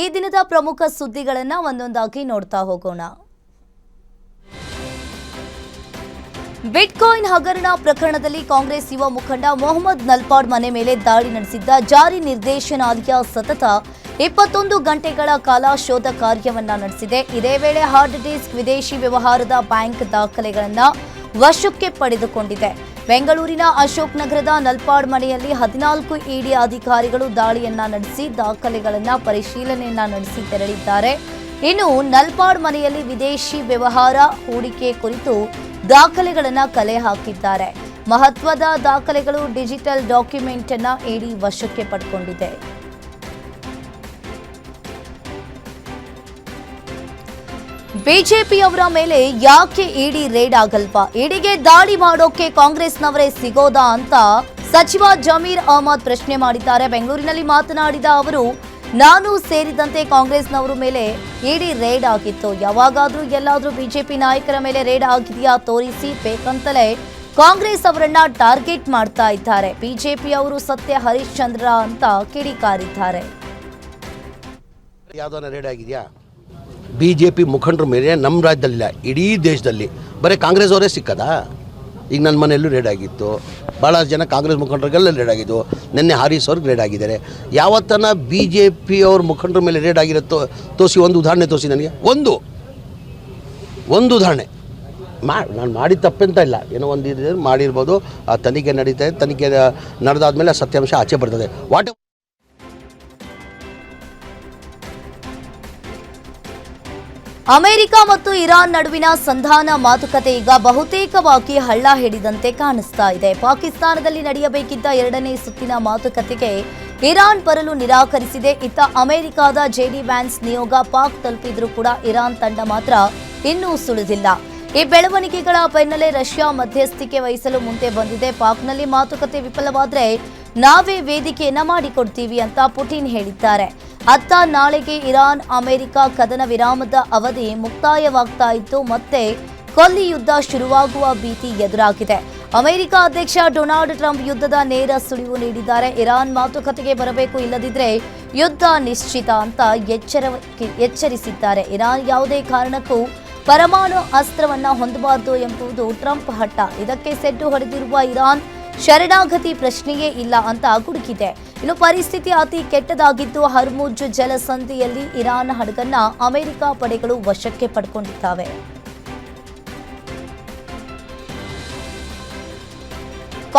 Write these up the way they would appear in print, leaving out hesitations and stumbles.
ಈ ದಿನದ ಪ್ರಮುಖ ಸುದ್ದಿಗಳನ್ನು ಒಂದೊಂದಾಗಿ ನೋಡ್ತಾ ಹೋಗೋಣ. ಬಿಟ್ಕಾಯಿನ್ ಹಗರಣ ಪ್ರಕರಣದಲ್ಲಿ ಕಾಂಗ್ರೆಸ್ ಯುವ ಮುಖಂಡ ಮೊಹಮ್ಮದ್ ನಲ್ಪಾಡ್ ಮನೆ ಮೇಲೆ ದಾಳಿ ನಡೆಸಿದ್ದ ಜಾರಿ ನಿರ್ದೇಶನಾಲಯ ಸತತ 21 ಗಂಟೆಗಳ ಕಾಲ ಶೋಧ ಕಾರ್ಯವನ್ನ ನಡೆಸಿದೆ. ಇದೇ ವೇಳೆ ಹಾರ್ಡ್ ಡಿಸ್ಕ್, ವಿದೇಶಿ ವ್ಯವಹಾರದ ಬ್ಯಾಂಕ್ ದಾಖಲೆಗಳನ್ನು ವಶಕ್ಕೆ ಪಡೆದುಕೊಂಡಿದೆ. ಬೆಂಗಳೂರಿನ ಅಶೋಕ್ ನಗರದ ನಲ್ಪಾಡ್ ಮನೆಯಲ್ಲಿ 14 ಇಡಿ ಅಧಿಕಾರಿಗಳು ದಾಳಿಯನ್ನ ನಡೆಸಿ ದಾಖಲೆಗಳನ್ನು ಪರಿಶೀಲನೆಯನ್ನ ನಡೆಸಿ ತೆರಳಿದ್ದಾರೆ. ಇನ್ನು ನಲ್ಪಾಡ್ ಮನೆಯಲ್ಲಿ ವಿದೇಶಿ ವ್ಯವಹಾರ, ಹೂಡಿಕೆ ಕುರಿತು ದಾಖಲೆಗಳನ್ನು ಕಲೆ ಹಾಕಿದ್ದಾರೆ. ಮಹತ್ವದ ದಾಖಲೆಗಳು, ಡಿಜಿಟಲ್ ಡಾಕ್ಯುಮೆಂಟ್ ಅನ್ನ ಇಡಿ ವಶಕ್ಕೆ ಪಡೆದುಕೊಂಡಿದೆ. ಬಿಜೆಪಿಯವರ ಮೇಲೆ ಯಾಕೆ ಇಡಿ ರೇಡ್ ಆಗಲ್ವಾ? ಇಡಿಗೆ ದಾಳಿ ಮಾಡೋಕೆ ಕಾಂಗ್ರೆಸ್ನವರೇ ಸಿಗೋದಾ ಅಂತ ಸಚಿವ ಜಮೀರ್ ಅಹಮದ್ ಪ್ರಶ್ನೆ ಮಾಡಿದ್ದಾರೆ. ಬೆಂಗಳೂರಿನಲ್ಲಿ ಮಾತನಾಡಿದ ಅವರು, ನಾನು ಸೇರಿದಂತೆ ಕಾಂಗ್ರೆಸ್ನವರ ಮೇಲೆ ಇಡಿ ರೇಡ್ ಆಗಿತ್ತು. ಯಾವಾಗಾದ್ರೂ ಎಲ್ಲಾದ್ರೂ ಬಿಜೆಪಿ ನಾಯಕರ ಮೇಲೆ ರೇಡ್ ಆಗಿದೆಯಾ ತೋರಿಸಿ, ಬೇಕಂತಲೇ ಕಾಂಗ್ರೆಸ್ ಅವರನ್ನ ಟಾರ್ಗೆಟ್ ಮಾಡ್ತಾ ಇದ್ದಾರೆ. ಬಿಜೆಪಿ ಅವರು ಸತ್ಯ ಹರಿಶ್ಚಂದ್ರ ಅಂತ ಕಿಡಿಕಾರಿದ್ದಾರೆ. ರೇಡ್ ಆಗಿದೆಯಾ? ಬಿಜೆಪಿ ಮುಖಂಡರ ಮೇಲೆ ನಮ್ಮ ರಾಜ್ಯದಲ್ಲಿಲ್ಲ, ಇಡೀ ದೇಶದಲ್ಲಿ ಬರೀ ಕಾಂಗ್ರೆಸ್ ಅವರೇ ಸಿಕ್ಕದಾ? ಈಗ ನನ್ನ ಮನೆಯಲ್ಲೂ ರೇಡ್ ಆಗಿತ್ತು, ಭಾಳ ಜನ ಕಾಂಗ್ರೆಸ್ ಮುಖಂಡರಿಗೆಲ್ಲ ರೇಡ್ ಆಗಿದ್ದು. ನಿನ್ನೆ ಹಾರೀಸ್ ಅವ್ರಿಗೆ ರೇಡ್ ಆಗಿದ್ದಾರೆ. ಯಾವತ್ತನ ಬಿ ಜೆ ಪಿ ಅವ್ರ ಮುಖಂಡರ ಮೇಲೆ ರೇಡ್ ಆಗಿರೋ ತೋರಿಸಿ, ಒಂದು ಉದಾಹರಣೆ ತೋರಿಸಿ ನನಗೆ. ಒಂದು ಉದಾಹರಣೆ ನಾನು ಮಾಡಿದ ತಪ್ಪಂತ ಇಲ್ಲ, ಏನೋ ಒಂದು ಇದೆ ಮಾಡಿರ್ಬೋದು. ಆ ತನಿಖೆ ನಡೀತಾ ಇದೆ, ತನಿಖೆ ನಡೆದಾದ್ಮೇಲೆ ಸತ್ಯಾಂಶ ಆಚೆ ಬರ್ತದೆ. ಅಮೆರಿಕ ಮತ್ತು ಇರಾನ್ ನಡುವಿನ ಸಂಧಾನ ಮಾತುಕತೆ ಈಗ ಬಹುತೇಕವಾಗಿ ಹಳ್ಳ ಹಿಡಿದಂತೆ ಕಾಣಿಸ್ತಾ ಇದೆ. ಪಾಕಿಸ್ತಾನದಲ್ಲಿ ನಡೆಯಬೇಕಿದ್ದ 2ನೇ ಸುತ್ತಿನ ಮಾತುಕತೆಗೆ ಇರಾನ್ ಬರಲು ನಿರಾಕರಿಸಿದೆ. ಇತ್ತ ಅಮೆರಿಕದ ಜೆಡಿ ವ್ಯಾನ್ಸ್ ನಿಯೋಗ ಪಾಕ್ ತಲುಪಿದ್ರೂ ಕೂಡ ಇರಾನ್ ತಂಡ ಮಾತ್ರ ಇನ್ನೂ ಸುಳಿದಿಲ್ಲ. ಈ ಬೆಳವಣಿಗೆಗಳ ಬೆನ್ನಲ್ಲೇ ರಷ್ಯಾ ಮಧ್ಯಸ್ಥಿಕೆ ವಹಿಸಲು ಮುಂದೆ ಬಂದಿದೆ. ಪಾಕ್ನಲ್ಲಿ ಮಾತುಕತೆ ವಿಫಲವಾದರೆ ನಾವೇ ವೇದಿಕೆಯನ್ನ ಮಾಡಿಕೊಡ್ತೀವಿ ಅಂತ ಪುಟಿನ್ ಹೇಳಿದ್ದಾರೆ. ಅತ್ತ ನಾಳೆಗೆ ಇರಾನ್ ಅಮೆರಿಕ ಕದನ ವಿರಾಮದ ಅವಧಿ ಮುಕ್ತಾಯವಾಗ್ತಾ ಇದ್ದು ಮತ್ತೆ ಕೊಲ್ಲಿ ಯುದ್ಧ ಶುರುವಾಗುವ ಭೀತಿ ಎದುರಾಗಿದೆ. ಅಮೆರಿಕ ಅಧ್ಯಕ್ಷ ಡೊನಾಲ್ಡ್ ಟ್ರಂಪ್ ಯುದ್ಧದ ನೇರ ಸುಳಿವು ನೀಡಿದ್ದಾರೆ. ಇರಾನ್ ಮಾತುಕತೆಗೆ ಬರಬೇಕು, ಇಲ್ಲದಿದ್ರೆ ಯುದ್ಧ ನಿಶ್ಚಿತ ಅಂತ ಎಚ್ಚರಿಸಿದ್ದಾರೆ. ಇರಾನ್ ಯಾವುದೇ ಕಾರಣಕ್ಕೂ ಪರಮಾಣು ಅಸ್ತ್ರವನ್ನ ಹೊಂದಬಾರದು ಎಂಬುದು ಟ್ರಂಪ್ ಹಠ. ಇದಕ್ಕೆ ಸೆಡ್ಡು ಹೊಡೆದಿರುವ ಇರಾನ್ ಶರಣಾಗತಿ ಪ್ರಶ್ನೆಯೇ ಇಲ್ಲ ಅಂತ ಗುಡುಗಿದೆ. ಇನ್ನು ಪರಿಸ್ಥಿತಿ ಅತಿ ಕೆಟ್ಟದಾಗಿದ್ದು, ಹರ್ಮುಜ್ ಜಲಸಂಧಿಯಲ್ಲಿ ಇರಾನ್ ಹಡಗನ್ನ ಅಮೆರಿಕ ಪಡೆಗಳು ವಶಕ್ಕೆ ಪಡೆದುಕೊಂಡಿದ್ದಾವೆ.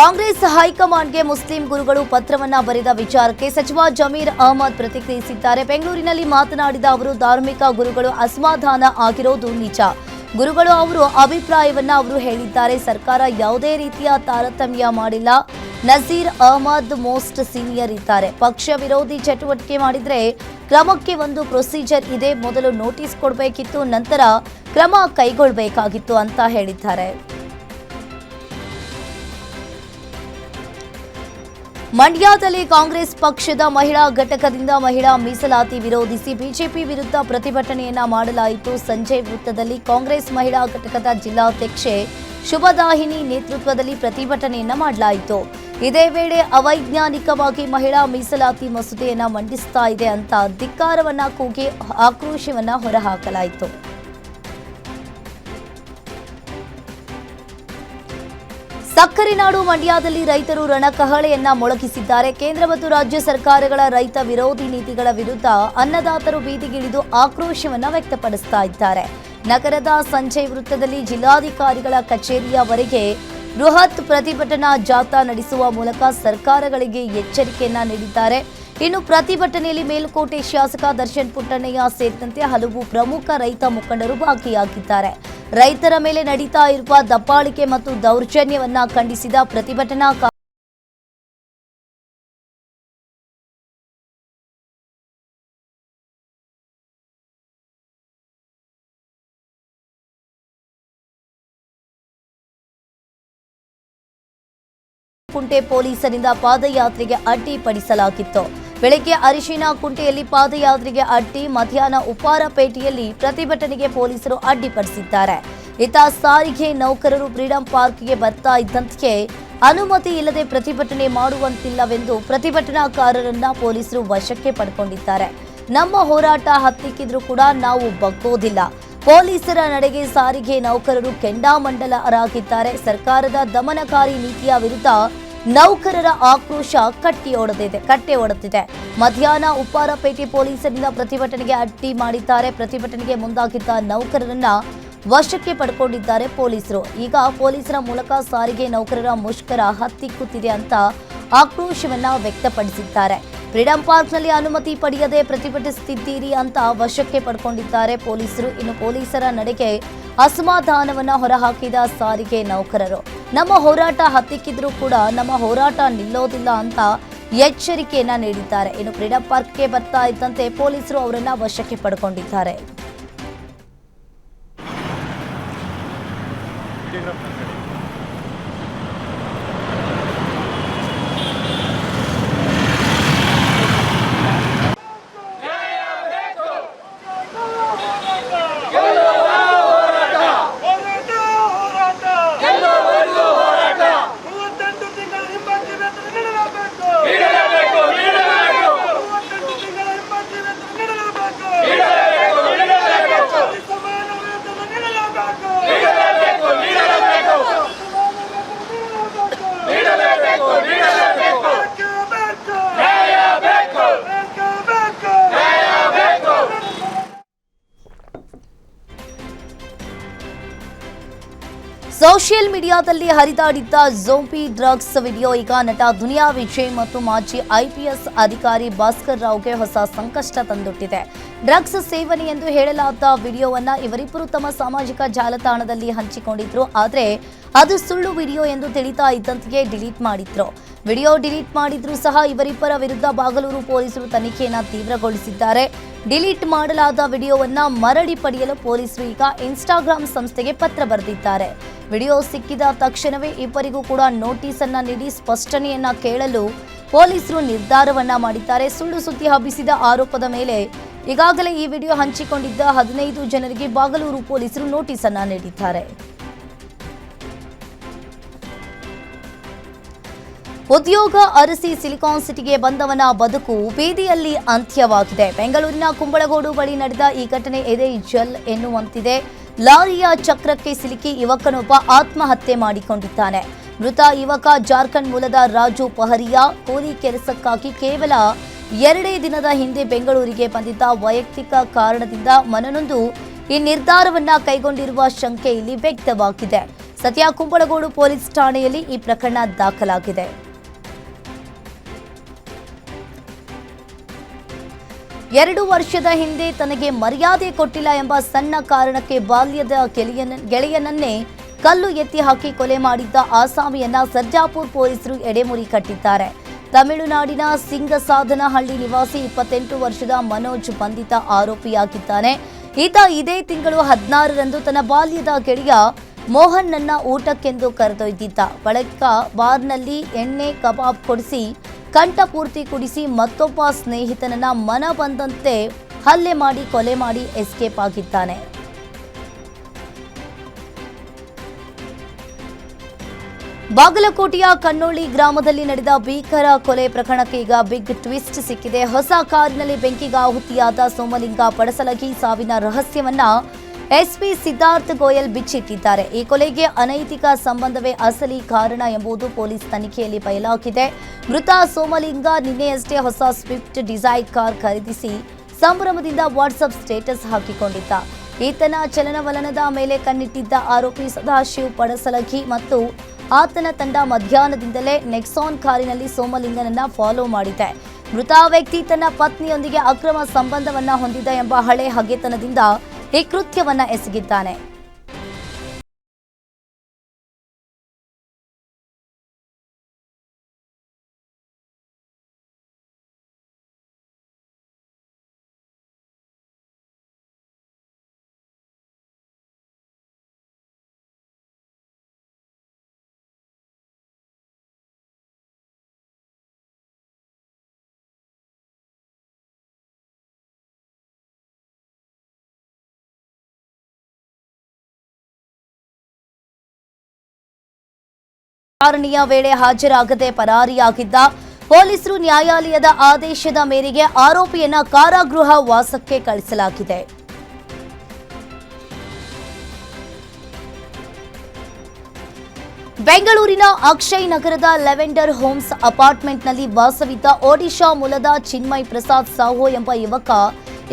ಕಾಂಗ್ರೆಸ್ ಹೈಕಮಾಂಡ್ಗೆ ಮುಸ್ಲಿಂ ಗುರುಗಳು ಪತ್ರವನ್ನ ಬರೆದ ವಿಚಾರಕ್ಕೆ ಸಚಿವ ಜಮೀರ್ ಅಹಮದ್ ಪ್ರತಿಕ್ರಿಯಿಸಿದ್ದಾರೆ. ಬೆಂಗಳೂರಿನಲ್ಲಿ ಮಾತನಾಡಿದ ಅವರು, ಧಾರ್ಮಿಕ ಗುರುಗಳು ಅಸಮಾಧಾನ ಆಗಿರೋದು ನಿಜ. ಗುರುಗಳು ಅವರು ಅಭಿಪ್ರಾಯವನ್ನ ಅವರು ಹೇಳಿದ್ದಾರೆ. ಸರ್ಕಾರ ಯಾವುದೇ ರೀತಿಯ ತಾರತಮ್ಯ ಮಾಡಿಲ್ಲ. ನಜೀರ್ ಅಹಮದ್ ಮೋಸ್ಟ್ ಸೀನಿಯರ್ ಇದ್ದಾರೆ. ಪಕ್ಷ ವಿರೋಧಿ ಚಟುವಟಿಕೆ ಮಾಡಿದ್ರೆ ಕ್ರಮಕ್ಕೆ ಒಂದು ಪ್ರೊಸೀಜರ್ ಇದೆ. ಮೊದಲು ನೋಟಿಸ್ ಕೊಡಬೇಕಿತ್ತು, ನಂತರ ಕ್ರಮ ಕೈಗೊಳ್ಳಬೇಕಾಗಿತ್ತು ಅಂತ ಹೇಳಿದ್ದಾರೆ. ಮಂಡ್ಯದಲ್ಲಿ ಕಾಂಗ್ರೆಸ್ ಪಕ್ಷದ ಮಹಿಳಾ ಘಟಕದಿಂದ ಮಹಿಳಾ ಮೀಸಲಾತಿ ವಿರೋಧಿಸಿ ಬಿಜೆಪಿ ವಿರುದ್ಧ ಪ್ರತಿಭಟನೆಯನ್ನ ಮಾಡಲಾಯಿತು. ಸಂಜೆ ವೃತ್ತದಲ್ಲಿ ಕಾಂಗ್ರೆಸ್ ಮಹಿಳಾ ಘಟಕದ ಜಿಲ್ಲಾಧ್ಯಕ್ಷೆ ಶುಭದಾಹಿನಿ ನೇತೃತ್ವದಲ್ಲಿ ಪ್ರತಿಭಟನೆಯನ್ನ ಮಾಡಲಾಯಿತು. ಇದೇ ವೇಳೆ ಅವೈಜ್ಞಾನಿಕವಾಗಿ ಮಹಿಳಾ ಮೀಸಲಾತಿ ಮಸೂದೆಯನ್ನ ಮಂಡಿಸ್ತಾ ಇದೆ ಅಂತ ಧಿಕ್ಕಾರವನ್ನ ಕೂಗಿ ಆಕ್ರೋಶವನ್ನ ಹೊರಹಾಕಲಾಯಿತು. ಸಕ್ಕರೆ ನಾಡು ಮಂಡ್ಯದಲ್ಲಿ ರೈತರು ರಣಕಹಳೆಯನ್ನ ಮೊಳಗಿಸಿದ್ದಾರೆ. ಕೇಂದ್ರ ಮತ್ತು ರಾಜ್ಯ ಸರ್ಕಾರಗಳ ರೈತ ವಿರೋಧಿ ನೀತಿಗಳ ವಿರುದ್ಧ ಅನ್ನದಾತರು ಬೀದಿಗಿಳಿದು ಆಕ್ರೋಶವನ್ನ ವ್ಯಕ್ತಪಡಿಸ್ತಾ ಇದ್ದಾರೆ. ನಗರದ ಸಂಜಯ್ ವೃತ್ತದಲ್ಲಿ ಜಿಲ್ಲಾಧಿಕಾರಿಗಳ ಕಚೇರಿಯವರೆಗೆ ಬೃಹತ್ ಪ್ರತಿಭಟನಾ ಜಾಥಾ ನಡೆಸುವ ಮೂಲಕ ಸರ್ಕಾರಗಳಿಗೆ ಎಚ್ಚರಿಕೆಯನ್ನ ನೀಡಿದ್ದಾರೆ. ಇನ್ನು ಪ್ರತಿಭಟನೆಯಲ್ಲಿ ಮೇಲುಕೋಟೆ ಶಾಸಕ ದರ್ಶನ್ ಪುಟ್ಟಣ್ಣಯ್ಯ ಸೇರಿದಂತೆ ಹಲವು ಪ್ರಮುಖ ರೈತ ಮುಖಂಡರು ಭಾಗಿಯಾಗಿದ್ದಾರೆ. ರೈತರ ಮೇಲೆ ನಡೀತಾ ಇರುವ ದಬ್ಬಾಳಿಕೆ ಮತ್ತು ದೌರ್ಜನ್ಯವನ್ನ ಖಂಡಿಸಿದ ಪ್ರತಿಭಟನಾ ಕುಂಟೆ ಪೊಲೀಸರಿಂದ ಪಾದಯಾತ್ರೆಗೆ ಅಡ್ಡಿಪಡಿಸಲಾಗಿತ್ತು. ಬೆಳಗ್ಗೆ ಅರಿಶಿನ ಕುಂಟೆಯಲ್ಲಿ ಪಾದಯಾತ್ರೆಗೆ ಅಡ್ಡಿ, ಮಧ್ಯಾಹ್ನ ಉಪ್ಪಾರಪೇಟೆಯಲ್ಲಿ ಪ್ರತಿಭಟನೆಗೆ ಪೊಲೀಸರು ಅಡ್ಡಿಪಡಿಸಿದ್ದಾರೆ. ಇತ್ತ ಸಾರಿಗೆ ನೌಕರರು ಫ್ರೀಡಂ ಪಾರ್ಕ್ಗೆ ಬರ್ತಾ ಇದ್ದಂತೆಯೇ ಅನುಮತಿ ಇಲ್ಲದೆ ಪ್ರತಿಭಟನೆ ಮಾಡುವಂತಿಲ್ಲವೆಂದು ಪ್ರತಿಭಟನಾಕಾರರನ್ನ ಪೊಲೀಸರು ವಶಕ್ಕೆ ಪಡೆದುಕೊಂಡಿದ್ದಾರೆ. ನಮ್ಮ ಹೋರಾಟ ಹತ್ತಿಕ್ಕಿದ್ರೂ ಕೂಡ ನಾವು ಬಗ್ಗೋದಿಲ್ಲ. ಪೊಲೀಸರ ನಡೆಗೆ ಸಾರಿಗೆ ನೌಕರರು ಕೆಂಡಾಮಂಡಲರಾಗಿದ್ದಾರೆ. ಸರ್ಕಾರದ ದಮನಕಾರಿ ನೀತಿಯ ವಿರುದ್ಧ ನೌಕರರ ಆಕ್ರೋಶ ಕಟ್ಟೆ ಒಡೆದಿದೆ. ಮಧ್ಯಾಹ್ನ ಉಪ್ಪಾರಪೇಟೆ ಪೊಲೀಸರಿಂದ ಪ್ರತಿಭಟನೆಗೆ ಅಡ್ಡಿ ಮಾಡಿದ್ದಾರೆ. ಪ್ರತಿಭಟನೆಗೆ ಮುಂದಾಗಿದ್ದ ನೌಕರರನ್ನ ವಶಕ್ಕೆ ಪಡ್ಕೊಂಡಿದ್ದಾರೆ ಪೊಲೀಸರು. ಈಗ ಪೊಲೀಸರ ಮೂಲಕ ಸಾರಿಗೆ ನೌಕರರ ಮುಷ್ಕರ ಹತ್ತಿಕ್ಕುತ್ತಿದೆ ಅಂತ ಆಕ್ರೋಶವನ್ನ ವ್ಯಕ್ತಪಡಿಸಿದ್ದಾರೆ. ಫ್ರೀಡಂ ಪಾರ್ಕ್ನಲ್ಲಿ ಅನುಮತಿ ಪಡೆಯದೆ ಪ್ರತಿಭಟಿಸುತ್ತಿದ್ದೀರಿ ಅಂತ ವಶಕ್ಕೆ ಪಡ್ಕೊಂಡಿದ್ದಾರೆ ಪೊಲೀಸರು. ಇನ್ನು ಪೊಲೀಸರ ನಡೆಗೆ ಅಸಮಾಧಾನವನ್ನ ಹೊರಹಾಕಿದ ಸಾರಿಗೆ ನೌಕರರು ನಮ್ಮ ಹೋರಾಟ ಹತ್ತಿಕ್ಕಿದ್ರೂ ಕೂಡ ನಮ್ಮ ಹೋರಾಟ ನಿಲ್ಲೋದಿಲ್ಲ ಅಂತ ಎಚ್ಚರಿಕೆಯನ್ನ ನೀಡಿದ್ದಾರೆ. ಇನ್ನು ಫ್ರೀಡಂ ಪಾರ್ಕ್ಗೆ ಬರ್ತಾ ಇದ್ದಂತೆ ಪೊಲೀಸರು ಅವರನ್ನ ವಶಕ್ಕೆ ಪಡ್ಕೊಂಡಿದ್ದಾರೆ. ಸೋಷಿಯಲ್ ಮೀಡಿಯಾದಲ್ಲಿ ಹರಿದಾಡಿದ್ದ ಝೋಂಬಿ ಡ್ರಗ್ಸ್ ವಿಡಿಯೋ ಈಗ ನಟ ದುನಿಯಾ ವಿಜಯ್ ಮತ್ತು ಮಾಜಿ ಐಪಿಎಸ್ ಅಧಿಕಾರಿ ಭಾಸ್ಕರ್ ರಾವ್ಗೆ ಹೊಸ ಸಂಕಷ್ಟ ತಂದೊಡ್ಡಿದೆ. ಡ್ರಗ್ಸ್ ಸೇವನೆ ಎಂದು ಹೇಳಲಾದ ವಿಡಿಯೋವನ್ನ ಇವರಿಬ್ಬರು ತಮ್ಮ ಸಾಮಾಜಿಕ ಜಾಲತಾಣದಲ್ಲಿ ಹಂಚಿಕೊಂಡಿದ್ರು. ಆದರೆ ಅದು ಸುಳ್ಳು ವಿಡಿಯೋ ಎಂದು ತಿಳಿತಾ ಇದ್ದಂತೆಯೇ ಡಿಲೀಟ್ ಮಾಡಿದ್ರು. ವಿಡಿಯೋ ಡಿಲೀಟ್ ಮಾಡಿದ್ರೂ ಸಹ ಇವರಿಬ್ಬರ ವಿರುದ್ಧ ಬಾಗಲೂರು ಪೊಲೀಸರು ತನಿಖೆಯನ್ನು ತೀವ್ರಗೊಳಿಸಿದ್ದಾರೆ. ಡಿಲೀಟ್ ಮಾಡಲಾದ ವಿಡಿಯೋವನ್ನ ಮರಳಿ ಪಡೆಯಲು ಪೊಲೀಸರು ಈಗ ಇನ್ಸ್ಟಾಗ್ರಾಮ್ ಸಂಸ್ಥೆಗೆ ಪತ್ರ ಬರೆದಿದ್ದಾರೆ. ವಿಡಿಯೋ ಸಿಕ್ಕಿದ ತಕ್ಷಣವೇ ಇಬ್ಬರಿಗೂ ಕೂಡ ನೋಟಿಸ್ ಅನ್ನ ನೀಡಿ ಸ್ಪಷ್ಟನೆಯನ್ನ ಕೇಳಲು ಪೊಲೀಸರು ನಿರ್ಧಾರವನ್ನ ಮಾಡಿದ್ದಾರೆ. ಸುಳ್ಳು ಸುದ್ದಿ ಹಬ್ಬಿಸಿದ ಆರೋಪದ ಮೇಲೆ ಈಗಾಗಲೇ ಈ ವಿಡಿಯೋ ಹಂಚಿಕೊಂಡಿದ್ದ 15 ಜನರಿಗೆ ಬಾಗಲೂರು ಪೊಲೀಸರು ನೋಟಿಸ್ ಅನ್ನ ನೀಡಿದ್ದಾರೆ. ಉದ್ಯೋಗ ಅರಸಿ ಸಿಲಿಕಾನ್ ಸಿಟಿಗೆ ಬಂದವನ ಬದುಕು ಬೀದಿಯಲ್ಲಿ ಅಂತ್ಯವಾಗಿದೆ. ಬೆಂಗಳೂರಿನ ಕುಂಬಳಗೋಡು ಬಳಿ ನಡೆದ ಈ ಘಟನೆ ಎದೆ ಜಲ್ ಎನ್ನುವಂತಿದೆ. ಲಾರಿಯ ಚಕ್ರಕ್ಕೆ ಸಿಲುಕಿ ಯುವಕನೊಬ್ಬ ಆತ್ಮಹತ್ಯೆ ಮಾಡಿಕೊಂಡಿದ್ದಾನೆ. ಮೃತ ಯುವಕ ಜಾರ್ಖಂಡ್ ಮೂಲದ ರಾಜು ಪಹರಿಯಾ. ಕೂಲಿ ಕೆಲಸಕ್ಕಾಗಿ ಕೇವಲ 2 ದಿನದ ಹಿಂದೆ ಬೆಂಗಳೂರಿಗೆ ಬಂದಿದ್ದ. ವೈಯಕ್ತಿಕ ಕಾರಣದಿಂದ ಮನನೊಂದು ಈ ನಿರ್ಧಾರವನ್ನ ಕೈಗೊಂಡಿರುವ ಶಂಕೆ ಇಲ್ಲಿ ವ್ಯಕ್ತವಾಗಿದೆ. ಸದ್ಯ ಕುಂಬಳಗೋಡು ಪೊಲೀಸ್ ಠಾಣೆಯಲ್ಲಿ ಈ ಪ್ರಕರಣ ದಾಖಲಾಗಿದೆ. 2 ವರ್ಷದ ಹಿಂದೆ ತನಗೆ ಮರ್ಯಾದೆ ಕೊಟ್ಟಿಲ್ಲ ಎಂಬ ಸಣ್ಣ ಕಾರಣಕ್ಕೆ ಬಾಲ್ಯದ ಗೆಳೆಯನನ್ನೇ ಕಲ್ಲು ಎತ್ತಿ ಹಾಕಿ ಕೊಲೆ ಮಾಡಿದ್ದ ಆಸಾಮಿಯನ್ನ ಸರ್ಜಾಪುರ್ ಪೊಲೀಸರು ಎಡೆಮುರಿ ಕಟ್ಟಿದ್ದಾರೆ. ತಮಿಳುನಾಡಿನ ಸಿಂಗಸಾಧನಹಳ್ಳಿ ನಿವಾಸಿ 28 ವರ್ಷದ ಮನೋಜ್ ಬಂಧಿತ ಆರೋಪಿಯಾಗಿದ್ದಾನೆ. ಈತ ಇದೇ ತಿಂಗಳು 16ರಂದು ತನ್ನ ಬಾಲ್ಯದ ಗೆಳೆಯ ಮೋಹನ್ನನ್ನ ಊಟಕ್ಕೆಂದು ಕರೆದೊಯ್ದಿದ್ದ. ಬಳಿಕ ಬಾರ್ನಲ್ಲಿ ಎಣ್ಣೆ ಕಬಾಬ್ ಕೊಡಿಸಿ ಕಂಠಪೂರ್ತಿ ಕುಡಿಸಿ ಮತ್ತೊಬ್ಬ ಸ್ನೇಹಿತನನ್ನ ಮನ ಬಂದಂತೆ ಹಲ್ಲೆ ಮಾಡಿ ಕೊಲೆ ಮಾಡಿ ಎಸ್ಕೇಪ್ ಆಗಿದ್ದಾನೆ. ಬಾಗಲಕೋಟೆಯ ಕನ್ನೋಳಿ ಗ್ರಾಮದಲ್ಲಿ ನಡೆದ ಭೀಕರ ಕೊಲೆ ಪ್ರಕರಣಕ್ಕೆ ಈಗ ಬಿಗ್ ಟ್ವಿಸ್ಟ್ ಸಿಕ್ಕಿದೆ. ಹೊಸ ಕಾರಿನಲ್ಲಿ ಬೆಂಕಿಗಾಹುತಿಯಾದ ಸೋಮಲಿಂಗ ಪಡಸಲಗಿ ಸಾವಿನ ರಹಸ್ಯವನ್ನ ಎಸ್ಪಿ ಸಿದ್ಧಾರ್ಥ ಗೋಯಲ್ ಬಿಚ್ಚಿಟ್ಟಿದ್ದಾರೆ. ಈ ಕೊಲೆಗೆ ಅನೈತಿಕ ಸಂಬಂಧವೇ ಅಸಲಿ ಕಾರಣ ಎಂಬುದು ಪೊಲೀಸ್ ತನಿಖೆಯಲ್ಲಿ ಬಯಲಾಗಿದೆ. ಮೃತ ಸೋಮಲಿಂಗ ನಿನ್ನೆಯಷ್ಟೇ ಹೊಸ ಸ್ವಿಫ್ಟ್ ಡಿಸೈರ್ ಕಾರ್ ಖರೀದಿಸಿ ಸಂಭ್ರಮದಿಂದ ವಾಟ್ಸಪ್ ಸ್ಟೇಟಸ್ ಹಾಕಿಕೊಂಡಿದ್ದ. ಈತನ ಚಲನವಲನದ ಮೇಲೆ ಕಣ್ಣಿಟ್ಟಿದ್ದ ಆರೋಪಿ ಸದಾಶಿವ್ ಪಡಸಲಗಿ ಮತ್ತು ಆತನ ತಂಡ ಮಧ್ಯಾಹ್ನದಿಂದಲೇ ನೆಕ್ಸಾನ್ ಕಾರಿನಲ್ಲಿ ಸೋಮಲಿಂಗನನ್ನ ಫಾಲೋ ಮಾಡಿದೆ. ಮೃತ ವ್ಯಕ್ತಿ ತನ್ನ ಪತ್ನಿಯೊಂದಿಗೆ ಅಕ್ರಮ ಸಂಬಂಧವನ್ನ ಹೊಂದಿದ್ದ ಎಂಬ ಹಳೆ ಹಗೆತನದಿಂದ ಈ ಕೃತ್ಯವನ್ನ ಎಸಗಿದ್ದಾನೆ. ವಿಚಾರಣೆಯ ವೇಳೆ ಹಾಜರಾಗದೆ ಪರಾರಿಯಾಗಿದ್ದ ಪೊಲೀಸರು ನ್ಯಾಯಾಲಯದ ಆದೇಶದ ಮೇರೆಗೆ ಆರೋಪಿಯನ್ನ ಕಾರಾಗೃಹ ವಾಸಕ್ಕೆ ಕಳಿಸಲಾಗಿದೆ. ಬೆಂಗಳೂರಿನ ಅಕ್ಷಯ್ ನಗರದ ಲೆವೆಂಡರ್ ಹೋಮ್ಸ್ ಅಪಾರ್ಟ್ಮೆಂಟ್ನಲ್ಲಿ ವಾಸವಿದ್ದ ಒಡಿಶಾ ಮೂಲದ ಚಿನ್ಮಯ್ ಪ್ರಸಾದ್ ಸಾಹು ಎಂಬ ಯುವಕ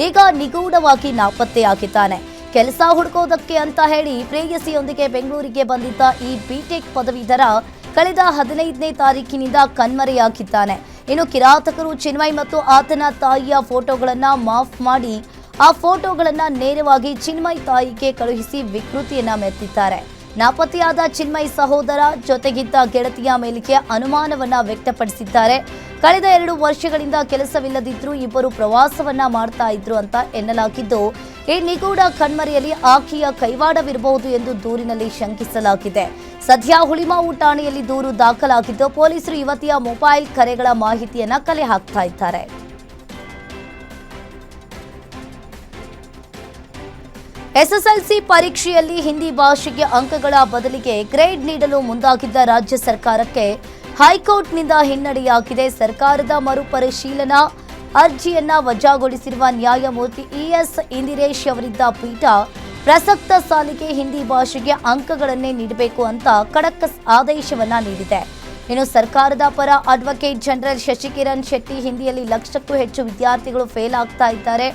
ಈಗ ನಿಗೂಢವಾಗಿ ನಾಪತ್ತೆಯಾಗಿದ್ದಾನೆ. ಕೆಲಸ ಹುಡುಕೋದಕ್ಕೆ ಅಂತ ಹೇಳಿ ಪ್ರೇಯಸಿಯೊಂದಿಗೆ ಬೆಂಗಳೂರಿಗೆ ಬಂದಿದ್ದ ಈ ಬಿಟೆಕ್ ಪದವೀಧರ ಕಳೆದ 15ನೇ ತಾರೀಕಿನಿಂದ ಕಣ್ಮರೆಯಾಗಿದ್ದಾನೆ. ಇನ್ನು ಕಿರಾತಕರು ಚಿನ್ಮಯ್ ಮತ್ತು ಆತನ ತಾಯಿಯ ಫೋಟೋಗಳನ್ನ ಮಾಫ್ ಮಾಡಿ ಆ ಫೋಟೋಗಳನ್ನ ನೇರವಾಗಿ ಚಿನ್ಮಯ್ ತಾಯಿಗೆ ಕಳುಹಿಸಿ ವಿಕೃತಿಯನ್ನ ಮೆತ್ತಿದ್ದಾರೆ. ನಾಪತ್ತೆಯಾದ ಚಿನ್ಮಯ್ ಸಹೋದರ ಜೊತೆಗಿದ್ದ ಗೆಳತಿಯ ಮೇಲಿಗೆ ಅನುಮಾನವನ್ನ ವ್ಯಕ್ತಪಡಿಸಿದ್ದಾರೆ. ಕಳೆದ 2 ವರ್ಷಗಳಿಂದ ಕೆಲಸವಿಲ್ಲದಿದ್ರೂ ಇಬ್ಬರು ಪ್ರವಾಸವನ್ನ ಮಾಡ್ತಾ ಇದ್ರು ಅಂತ ಎನ್ನಲಾಗಿದ್ದು, ಈ ನಿಗೂಢ ಕಣ್ಮರೆಯಲ್ಲಿ ಆಕೆಯ ಕೈವಾಡವಿರಬಹುದು ಎಂದು ದೂರಿನಲ್ಲಿ ಶಂಕಿಸಲಾಗಿದೆ. ಸದ್ಯ ಹುಳಿಮಾವು ಠಾಣೆಯಲ್ಲಿ ದೂರು ದಾಖಲಾಗಿದ್ದು, ಪೊಲೀಸರು ಯುವತಿಯ ಮೊಬೈಲ್ ಕರೆಗಳ ಮಾಹಿತಿಯನ್ನ ಕಲೆ ಹಾಕ್ತಾ ಇದ್ದಾರೆ. ಎಸ್ಎಸ್ಎಲ್ಸಿ ಪರೀಕ್ಷೆಯಲ್ಲಿ ಹಿಂದಿ ಭಾಷೆಗೆ ಅಂಕಗಳ ಬದಲಿಗೆ ಗ್ರೇಡ್ ನೀಡಲು ಮುಂದಾಗಿದ್ದ ರಾಜ್ಯ ಸರ್ಕಾರಕ್ಕೆ ಹೈಕೋರ್ಟ್ನಿಂದ ಹಿನ್ನಡೆಯಾಗಿದೆ. ಸರ್ಕಾರದ ಮರುಪರಿಶೀಲನಾ ಅರ್ಜಿಯನ್ನ ವಜಾಗೊಳಿಸಿರುವ ನ್ಯಾಯಮೂರ್ತಿ ಇಎಸ್ ಇಂದಿರೇಶ್ ಅವರಿದ್ದ ಪೀಠ ಪ್ರಸಕ್ತ ಸಾಲಿಗೆ ಹಿಂದಿ ಭಾಷೆಗೆ ಅಂಕಗಳನ್ನೇ ನೀಡಬೇಕು ಅಂತ ಖಡಕ್ ಆದೇಶವನ್ನ ನೀಡಿದೆ. ಇನ್ನು ಸರ್ಕಾರದ ಪರ ಅಡ್ವೊಕೇಟ್ ಜನರಲ್ ಶಶಿಕಿರಣ್ ಶೆಟ್ಟಿ ಹಿಂದಿಯಲ್ಲಿ 1,00,000ಕ್ಕೂ ಹೆಚ್ಚು ವಿದ್ಯಾರ್ಥಿಗಳು ಫೇಲ್ ಆಗ್ತಾ ಇದ್ದಾರೆ,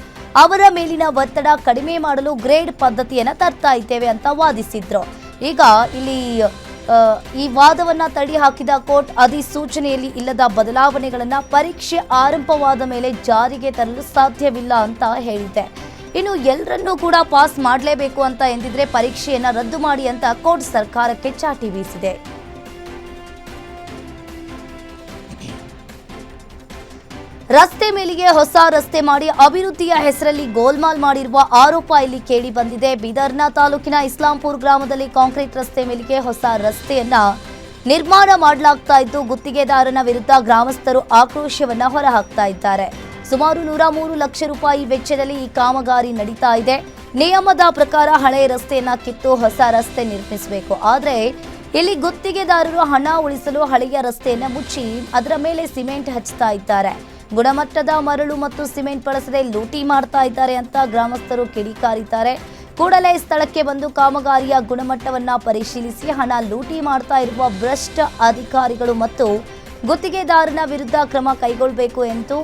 ಅವರ ಮೇಲಿನ ಒತ್ತಡ ಕಡಿಮೆ ಮಾಡಲು ಗ್ರೇಡ್ ಪದ್ಧತಿಯನ್ನು ತರ್ತಾ ಇದ್ದೇವೆ ಅಂತ ವಾದಿಸಿದ್ರು. ಈಗ ಇಲ್ಲಿ ಈ ವಾದವನ್ನ ತಳ್ಳಿ ಹಾಕಿದ ಕೋರ್ಟ್ ಅಧಿಸೂಚನೆಯಲ್ಲಿ ಇಲ್ಲದ ಬದಲಾವಣೆಗಳನ್ನ ಪರೀಕ್ಷೆ ಆರಂಭವಾದ ಮೇಲೆ ಜಾರಿಗೆ ತರಲು ಸಾಧ್ಯವಿಲ್ಲ ಅಂತ ಹೇಳಿದೆ. ಇನ್ನು ಎಲ್ಲರನ್ನೂ ಕೂಡ ಪಾಸ್ ಮಾಡಲೇಬೇಕು ಅಂತ ಎಂದಿದ್ರೆ ಪರೀಕ್ಷೆಯನ್ನ ರದ್ದು ಮಾಡಿ ಅಂತ ಕೋರ್ಟ್ ಸರ್ಕಾರಕ್ಕೆ ಚಾಟಿ ಬೀಸಿದೆ. ರಸ್ತೆ ಮೇಲಿಗೆ ಹೊಸ ರಸ್ತೆ ಮಾಡಿ ಅಭಿವೃದ್ಧಿಯ ಹೆಸರಲ್ಲಿ ಗೋಲ್ಮಾಲ್ ಮಾಡಿರುವ ಆರೋಪ ಇಲ್ಲಿ ಕೇಳಿ ಬಂದಿದೆ. ಬೀದರ್ನ ತಾಲೂಕಿನ ಇಸ್ಲಾಂಪುರ್ ಗ್ರಾಮದಲ್ಲಿ ಕಾಂಕ್ರೀಟ್ ರಸ್ತೆ ಮೇಲಿಗೆ ಹೊಸ ರಸ್ತೆಯನ್ನ ನಿರ್ಮಾಣ ಮಾಡಲಾಗ್ತಾ ಇದ್ದು, ಗುತ್ತಿಗೆದಾರನ ವಿರುದ್ಧ ಗ್ರಾಮಸ್ಥರು ಆಕ್ರೋಶವನ್ನ ಹೊರಹಾಕ್ತಾ ಇದ್ದಾರೆ. ಸುಮಾರು 103 ಲಕ್ಷ ರೂಪಾಯಿ ವೆಚ್ಚದಲ್ಲಿ ಈ ಕಾಮಗಾರಿ ನಡೀತಾ ಇದೆ. ನಿಯಮದ ಪ್ರಕಾರ ಹಳೆಯ ರಸ್ತೆಯನ್ನ ಕಿತ್ತು ಹೊಸ ರಸ್ತೆ ನಿರ್ಮಿಸಬೇಕು. ಆದರೆ ಇಲ್ಲಿ ಗುತ್ತಿಗೆದಾರರು ಹಣ ಉಳಿಸಲು ಹಳೆಯ ರಸ್ತೆಯನ್ನ ಮುಚ್ಚಿ ಅದರ ಮೇಲೆ ಸಿಮೆಂಟ್ ಹಚ್ಚುತ್ತಾ ಇದ್ದಾರೆ. ಗುಣಮಟ್ಟದ ಮರಳು ಮತ್ತು ಸಿಮೆಂಟ್ ಬಳಸದೆ ಲೂಟಿ ಮಾಡ್ತಾ ಇದ್ದಾರೆ ಅಂತ ಗ್ರಾಮಸ್ಥರು ಕಿಡಿಕಾರಿದ್ದಾರೆ. ಕೂಡಲೇ ಸ್ಥಳಕ್ಕೆ ಬಂದು ಕಾಮಗಾರಿಯ ಗುಣಮಟ್ಟವನ್ನ ಪರಿಶೀಲಿಸಿ ಹಣ ಲೂಟಿ ಮಾಡ್ತಾ ಇರುವ ಭ್ರಷ್ಟ ಅಧಿಕಾರಿಗಳು ಮತ್ತು ಗುತ್ತಿಗೆದಾರನ ವಿರುದ್ಧ ಕ್ರಮ ಕೈಗೊಳ್ಳಬೇಕು ಎಂದು